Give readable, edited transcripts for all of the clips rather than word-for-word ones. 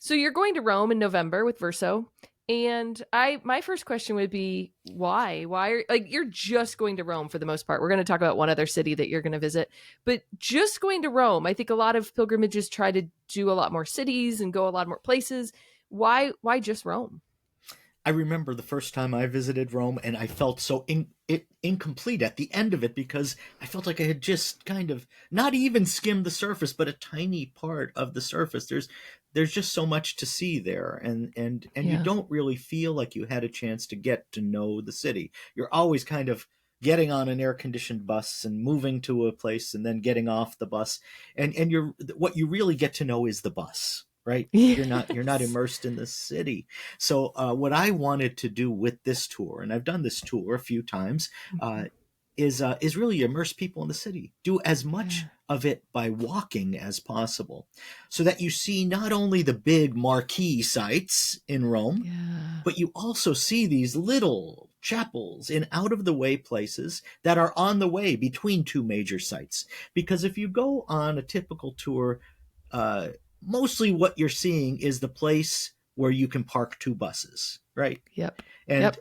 So you're going to Rome in November with Verso. And my first question would be why? Why are like you're just going to Rome for the most part. We're going to talk about one other city that you're going to visit, but just going to Rome. I think a lot of pilgrimages try to do a lot more cities and go a lot more places. Why just Rome? I remember the first time I visited Rome, and I felt so incomplete at the end of it because I felt like I had just kind of not even skimmed the surface, but a tiny part of the surface. There's just so much to see there, and you Yeah. don't really feel like you had a chance to get to know the city. You're always kind of getting on an air conditioned bus and moving to a place and then getting off the bus, and you're what you really get to know is the bus, right? You're not Yes. immersed in the city. So what I wanted to do with this tour, and I've done this tour a few times, uh, Mhm. is really immerse people in the city. Do as much Yeah. of it by walking as possible, so that you see not only the big marquee sites in Rome, Yeah. but you also see these little chapels in out of the way places that are on the way between two major sites. Because if you go on a typical tour, uh, mostly what you're seeing is the place where you can park two buses, right? Yep. and Yep.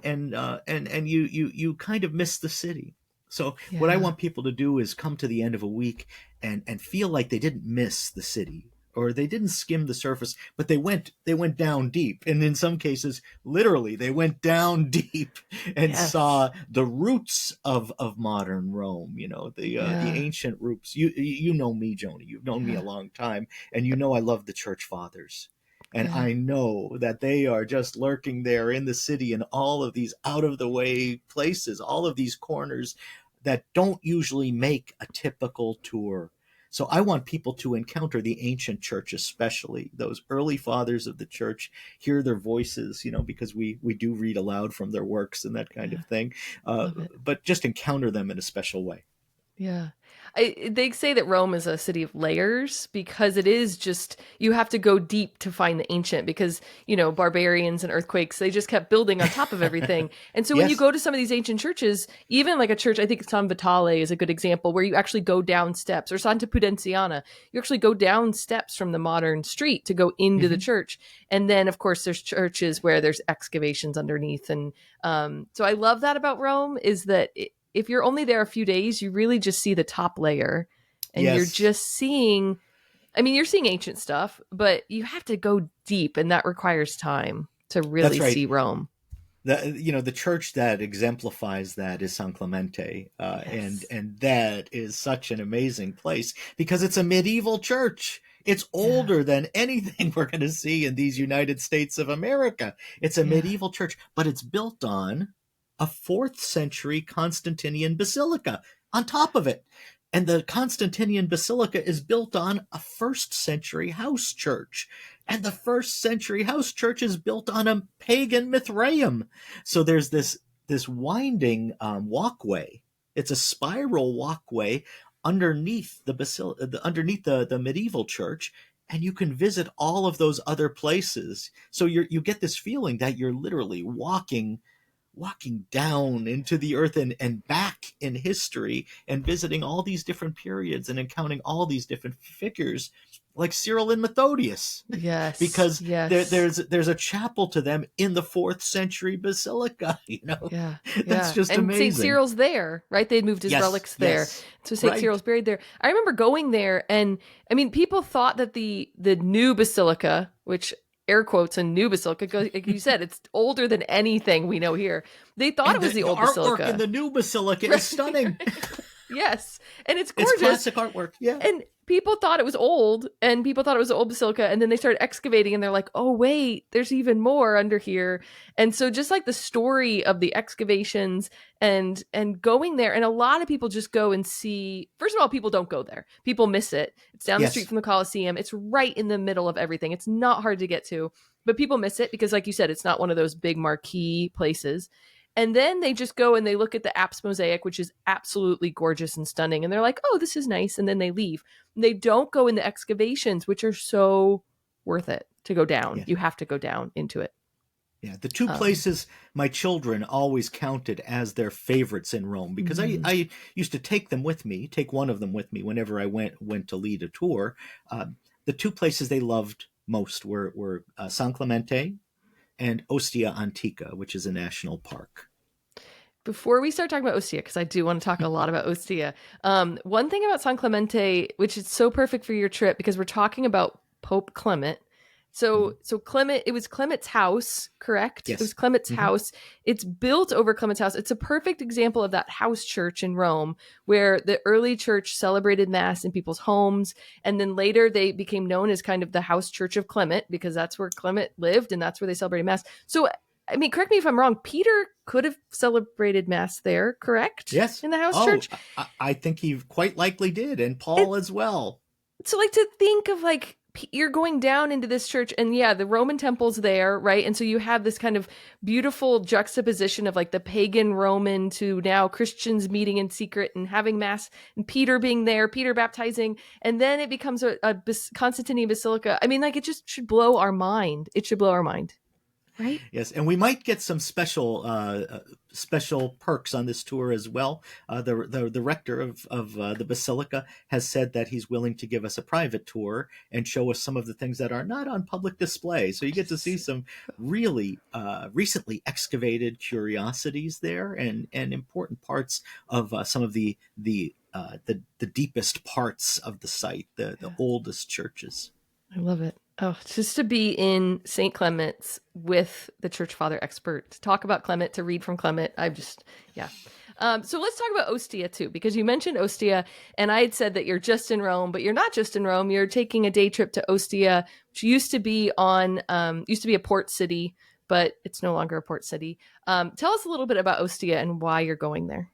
and you kind of miss the city. So what I Yeah. want people to do is come to the end of a week and feel like they didn't miss the city, or they didn't skim the surface, but they went down deep, and in some cases literally they went down deep and Yes. saw the roots of modern Rome, the Yeah. ancient roots. You know me, Joni, you've known me a Yeah. long time, and you Yep. know I love the church fathers. And Yeah. I know that they are just lurking there in the city in all of these out of the way places, all of these corners that don't usually make a typical tour. So I want people to encounter the ancient church, especially those early fathers of the church, hear their voices, because we do read aloud from their works and that kind of Yeah. thing. Love it. But just encounter them in a special way. Yeah. They say that Rome is a city of layers because it is just, you have to go deep to find the ancient because, barbarians and earthquakes, they just kept building on top of everything. And so when you Yes. go to some of these ancient churches, even like a church, I think San Vitale is a good example where you actually go down steps, or Santa Pudenziana, you actually go down steps from the modern street to go into the Hmm. church. And then, of course, there's churches where there's excavations underneath. And so I love that about Rome is that if you're only there a few days, you really just see the top layer and you're Yes. just seeing, I mean, you're seeing ancient stuff, but you have to go deep and that requires time to That's really right. see Rome. The church that exemplifies that is San Clemente, and Yes. that is such an amazing place because it's a medieval church. It's Yeah. older than anything we're going to see in these United States of America. It's a Yeah. medieval church, but it's built on a fourth century Constantinian basilica on top of it. And the Constantinian basilica is built on a first century house church. And the first century house church is built on a pagan Mithraeum. So there's this winding walkway. It's a spiral walkway underneath underneath the medieval church, and you can visit all of those other places. So you get this feeling that you're literally walking down into the earth and back in history and visiting all these different periods and encountering all these different figures like Cyril and Methodius, Yes. because Yes. there's a chapel to them in the fourth century basilica. Yeah. That's Yeah. just And St. amazing. Cyril's there, right? They'd moved his Yes, relics there. yes, So St. right. Cyril's buried there. I remember going there and I mean, people thought that the new basilica, which air quotes a new basilica, like you said, it's older than anything we know here. They thought it And was the the old artwork in basilica. the new basilica is Right. stunning. Yes. And it's It's gorgeous. classic artwork. Yeah. And people thought it was old, and people thought it was an old basilica, and then they started excavating, and they're like, "Oh wait, there's even more under here." And so, just like the story of the excavations and going there, and a lot of people just go and see. First of all, people don't go there; people miss it. It's down the street Yes. from the Coliseum. It's right in the middle of everything. It's not hard to get to, but people miss it because, like you said, it's not one of those big marquee places. And then they just go and they look at the apse mosaic, which is absolutely gorgeous and stunning. And they're like, oh, this is nice. And then they leave. They don't go in the excavations, which are so worth it to go down. Yeah. You have to go down into it. Yeah, the two Um, places my children always counted as their favorites in Rome, because mm, I used to take one of them with me whenever I went to lead a tour. The two places they loved most were San Clemente and Ostia Antica, which is a national park. Before we start talking about Ostia, because I do want to talk a lot about Ostia, one thing about San Clemente, which is so perfect for your trip, because we're talking about Pope Clement. Mhm. So Clement, it was Clement's house, correct? It was Yes. Clement's Hmm. house. It's built over Clement's house. It's a perfect example of that house church in Rome, where the early church celebrated mass in people's homes, and then later they became known as kind of the house church of Clement, because that's where Clement lived and that's where they celebrated mass. So I mean, correct me if I'm wrong. Peter could have celebrated mass there, correct? Yes. In the house Oh, church. I think he quite likely did, and It, Paul as well. so, like, to think of like you're going down into this church, and yeah, the Roman temple's there, right? And so you have this kind of beautiful juxtaposition of like the pagan Roman to now Christians meeting in secret and having mass, and Peter being there, Peter baptizing, and then it becomes a Constantinian basilica. I mean, like, it just should blow our mind. It should blow our mind, right? Yes, and we might get some special perks on this tour as well. The rector of the basilica has said that he's willing to give us a private tour and show us some of the things that are not on public display. So you get to see some really recently excavated curiosities there, and important parts of some of the deepest parts of the site, the oldest churches. I love it. Oh, just to be in St. Clement's with the church father expert, to talk about Clement, to read from Clement. I'm just, yeah. So let's talk about Ostia too, because you mentioned Ostia, and I had said that you're just in Rome, but you're not just in Rome. You're taking a day trip to Ostia, which used to be a port city, but it's no longer a port city. Tell us a little bit about Ostia and why you're going there.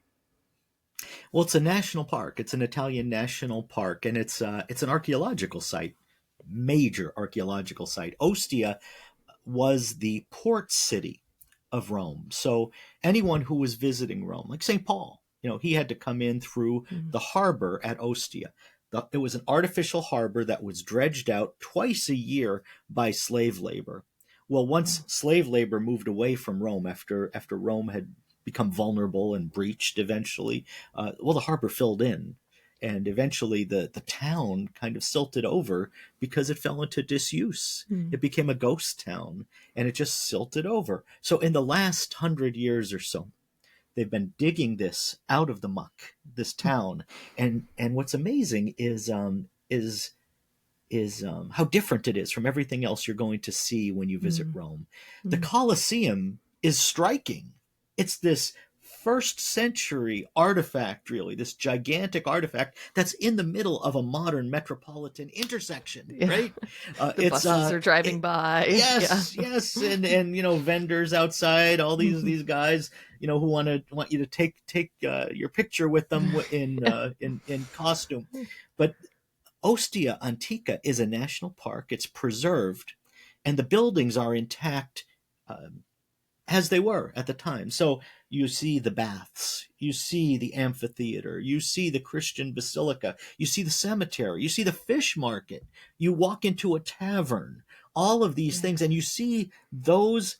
Well, it's a national park. It's an Italian national park, and it's an archaeological site, major archaeological site. Ostia was the port city of Rome. So anyone who was visiting Rome, like St. Paul, he had to come in through Mm. the harbor at Ostia. It was an artificial harbor that was dredged out twice a year by slave labor. Well, once Oh, slave labor moved away from Rome after Rome had become vulnerable and breached eventually, well, the harbor filled in. And eventually the town kind of silted over because it fell into disuse. mm. It became a ghost town and it just silted over. So in the last 100 years or so, they've been digging this out of the muck, this town. And what's amazing is how different it is from everything else you're going to see when you visit Mm. Rome. The Mm. Colosseum is striking. It's this first century artifact, really, this gigantic artifact that's in the middle of a modern metropolitan intersection, Yeah. right? The buses are driving by. Yeah. Yes, yes, and vendors outside, all these guys, who want you to take your picture with them in costume. But Ostia Antica is a national park. It's preserved, and the buildings are intact as they were at the time. So you see the baths, you see the amphitheater, you see the Christian basilica, you see the cemetery, you see the fish market, you walk into a tavern, all of these Yeah. things, and you see those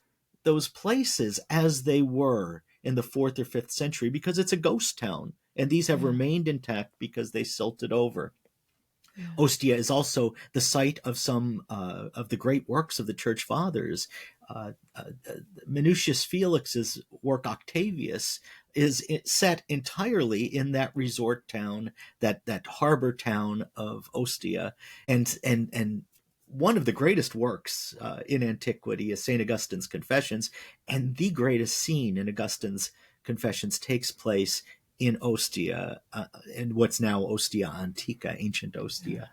places as they were in the 4th or 5th century because it's a ghost town. And these have Yeah. remained intact because they silted over. Yeah. Ostia is also the site of some of the great works of the Church Fathers. Uh, uh, Minucius Felix's work Octavius is set entirely in that resort town, that harbor town of Ostia, and one of the greatest works in antiquity is Saint Augustine's Confessions, and the greatest scene in Augustine's Confessions takes place in Ostia, in what's now Ostia Antica, ancient Ostia.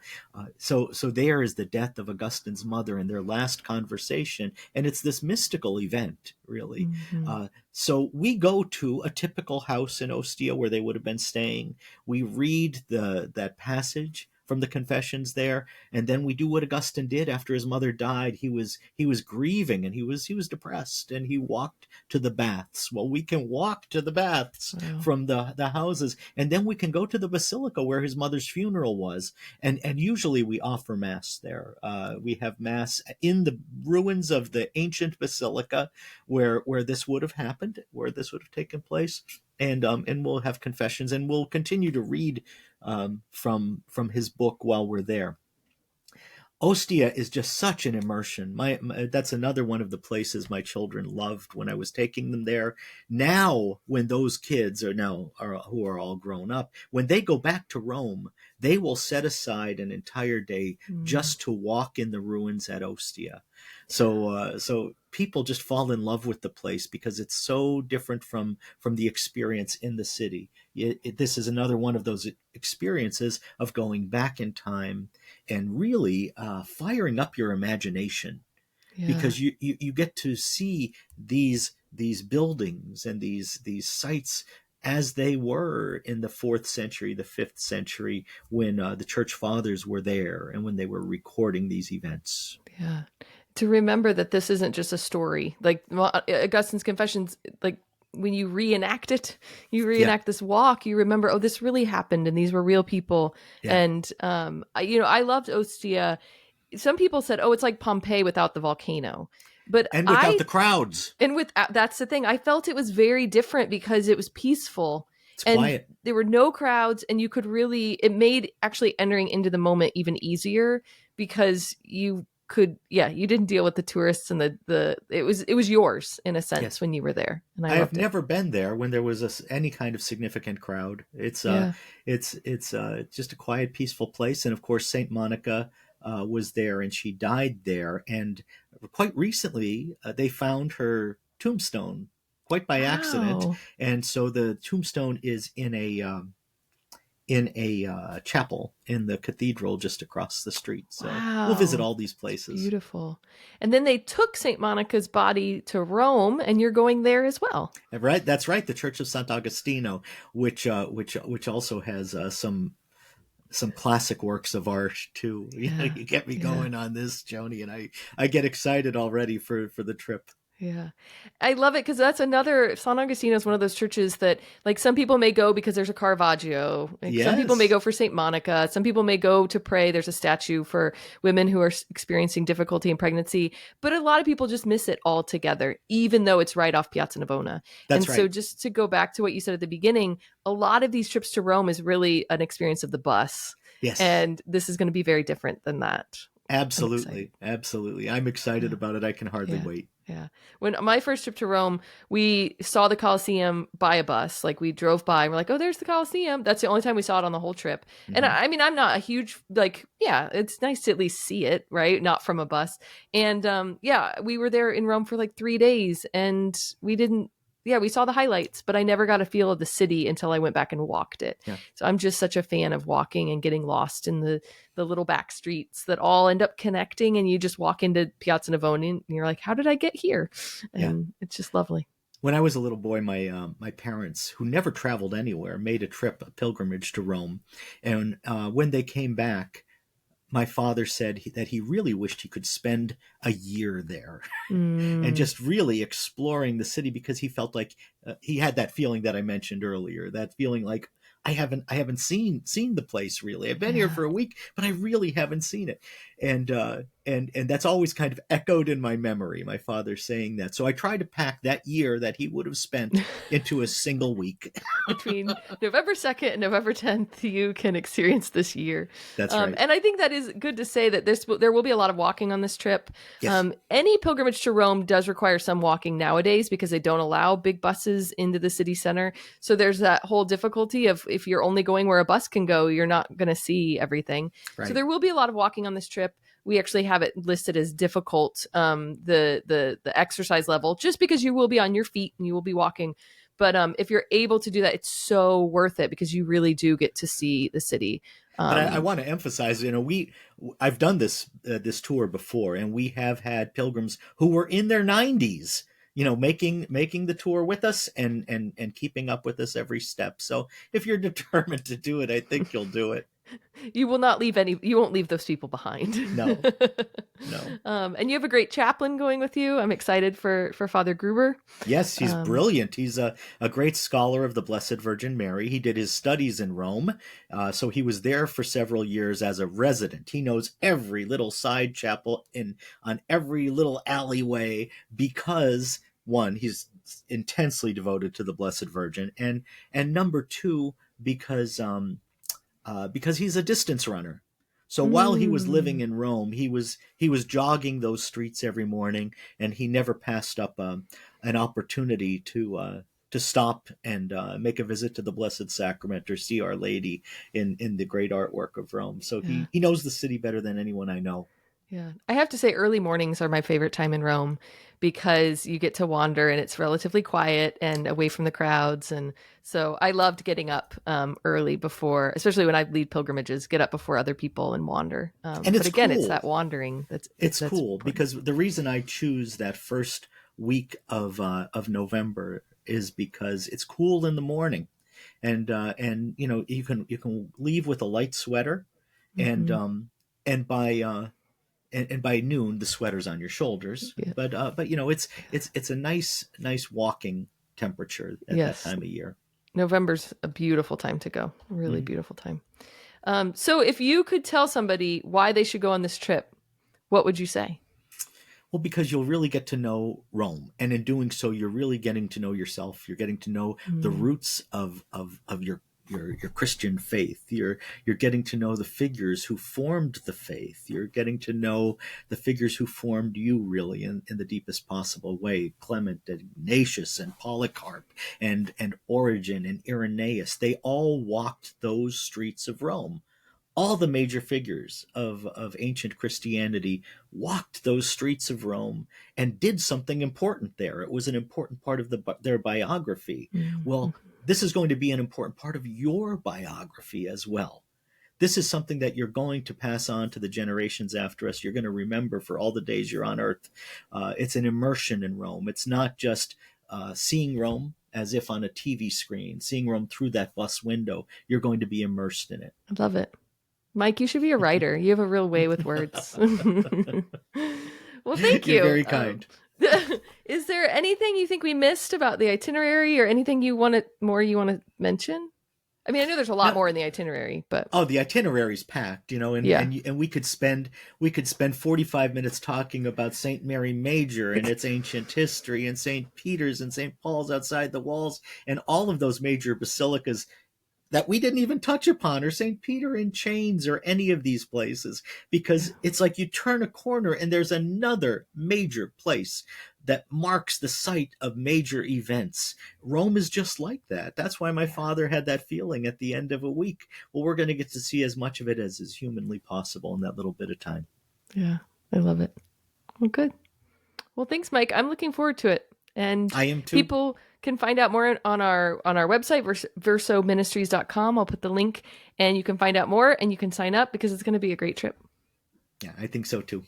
So there is the death of Augustine's mother and their last conversation, and it's this mystical event, really. Mm-hmm. So we go to a typical house in Ostia where they would have been staying. We read that passage from the Confessions there, and then we do what Augustine did after his mother died. He was grieving and he was depressed, and he walked to the baths. Well, we can walk to the baths Wow. from the houses, and then we can go to the basilica where his mother's funeral was, and usually we offer mass there. We have mass in the ruins of the ancient basilica where this would have happened, where this would have taken place, and we'll have confessions, and we'll continue to read from his book while we're there. Ostia is just such an immersion. That's another one of the places my children loved when I was taking them there. Now, when those kids who are all grown up, when they go back to Rome, they will set aside an entire day Mm, just to walk in the ruins at Ostia. yeah, So people just fall in love with the place because it's so different from the experience in the city. This is another one of those experiences of going back in time and really firing up your imagination, yeah. because you get to see these buildings and these sites as they were in the fourth century, the fifth century, when the church fathers were there and when they were recording these events. Yeah. To remember that this isn't just a story. Like Augustine's Confessions, like when you reenact it, you Yeah, reenact this walk, you remember, oh, this really happened and these were real people. yeah. And I loved Ostia. Some people said, oh, it's like Pompeii without the volcano. But And without I the crowds, and with that's the thing. I felt it was very different because it was peaceful it's and quiet. there were no crowds and you could really it made actually entering into the moment even easier because you could you didn't deal with the tourists and the it was yours in a Yeah. sense when you were there and I I have loved it. never been there when there was any kind of significant crowd. Yeah. It's just a quiet, peaceful place. And of course, Saint Monica was there, and she died there. And quite recently, they found her tombstone, quite by accident. Wow. And so the tombstone is in a chapel in the cathedral just across the street. So we'll visit Wow. all these It's places. beautiful. And then they took St. Monica's body to Rome and you're going there as well. Right, that's right. The Church of Sant'Agostino, which also has some classic works of art too. Yeah. You get me Yeah. going on this, Joni, and I get excited already for the trip. Yeah. I love it because that's another San Agostino is one of those churches that like some people may go because there's a Caravaggio. Like some people may Yes, go for St. Monica. Some people may go to pray. There's a statue for women who are experiencing difficulty in pregnancy. But a lot of people just miss it altogether, even though it's right off Piazza Navona. And that's so right. just to go back to what you said at the beginning, a lot of these trips to Rome is really an experience of the bus. Yes, And this is going to be very different than that. I'm excited. absolutely, absolutely. I'm excited Yeah. about it. I can hardly Yeah. wait. Yeah. When my first trip to Rome, we saw the Colosseum by a bus. Like we drove by and we're like, oh, there's the Colosseum. That's the only time we saw it on the whole trip. And Hmm. I mean, I'm not a huge, like, yeah, it's nice to at least see it, right? Not from a bus. And we were there in Rome for like 3 days and we didn't, we saw the highlights, but I never got a feel of the city until I went back and walked it. Yeah. So I'm just such a fan of walking and getting lost in the little back streets that all end up connecting and you just walk into Piazza Navona and you're like, how did I get here? Yeah. And it's just lovely. When I was a little boy, my parents, who never traveled anywhere, made a pilgrimage to Rome, and when they came back, my father said that he really wished he could spend a year there and Mm, just really exploring the city, because he felt like he had that feeling that I mentioned earlier, that feeling like I haven't seen the place really. I've been here yeah. for a week, but I really haven't seen it. And that's always kind of echoed in my memory, my father saying that. So I tried to pack that year that he would have spent into a single week. Between November 2nd and November 10th, you can experience this year. That's right. And I think that is good to say that there will be a lot of walking on this trip. Yes. Any pilgrimage to Rome does require some walking nowadays because they don't allow big buses into the city center. So there's that whole difficulty of if you're only going where a bus can go, you're not going to see everything. So Right. there will be a lot of walking on this trip. We actually have it listed as difficult, the exercise level, just because you will be on your feet and you will be walking. But if you're able to do that, it's so worth it because you really do get to see the city. But I Um, want to emphasize, I've done this tour before, and we have had pilgrims who were in their 90s, making the tour with us and keeping up with us every step. So if you're determined to do it, I think you'll do it. you will not leave you won't leave those people behind. No, no. And you have a great chaplain going with you. I'm excited for Father Gruber. Yes, he's Um, brilliant. He's a great scholar of the Blessed Virgin Mary. He did his studies in Rome, so he was there for several years as a resident. He knows every little side chapel on every little alleyway because, one, he's intensely devoted to the Blessed Virgin, and number two, because he's a distance runner. So while he was living Mm. in Rome, he was jogging those streets every morning, and he never passed up an opportunity to stop and make a visit to the Blessed Sacrament or see Our Lady in the great artwork of Rome. So Yeah. he knows the city better than anyone I know. Yeah. I have to say early mornings are my favorite time in Rome because you get to wander and it's relatively quiet and away from the crowds. And so I loved getting up early before, especially when I lead pilgrimages, get up before other people and wander. And But it's again, it's cool. that wandering It's that's cool important. because the reason I choose that first week of November is because it's cool in the morning, and you can leave with a light sweater, and Hmm. and by and by noon the sweater's on your shoulders. Yeah. But it's a nice walking temperature at that Yes. time of year. November's a beautiful time to go. A really Mhm. beautiful time. So if you could tell somebody why they should go on this trip, what would you say? Well, because you'll really get to know Rome, and in doing so, you're really getting to know yourself. You're getting to know the Mm. roots of your Christian faith. You're getting to know the figures who formed the faith. You're getting to know the figures who formed you, really, in the deepest possible way. Clement and Ignatius and Polycarp and Origen and Irenaeus. They all walked those streets of Rome. All the major figures of ancient Christianity walked those streets of Rome and did something important there. It was an important part of their biography. Mm. Well, this is going to be an important part of your biography as well. This is something that you're going to pass on to the generations after us. You're going to remember for all the days you're on earth. It's an immersion in Rome. It's not just seeing Rome as if on a TV screen, seeing Rome through that bus window. You're going to be immersed in it. I love it. Mike, you should be a writer. You have a real way with words. Well, thank You're you. very kind. Is there anything you think we missed about the itinerary or anything you want to mention? I mean, I know there's a lot Now, more in the itinerary, but oh, the itinerary's packed, and yeah. and we could spend 45 minutes talking about St. Mary Major and its ancient history, and St. Peter's and St. Paul's outside the walls, and all of those major basilicas that we didn't even touch upon, or St. Peter in Chains, or any of these places, because it's like you turn a corner and there's another major place that marks the site of major events. Rome is just like that. That's why my Yeah. father had that feeling at the end of a week. Well, we're going to get to see as much of it as is humanly possible in that little bit of time. Yeah. I love it. Well, good. Well, thanks, Mike. I'm looking forward to it. And I am too. people can find out more on our website, versoministries.com. I'll put the link and you can find out more and you can sign up because it's going to be a great trip. Yeah, I think so too.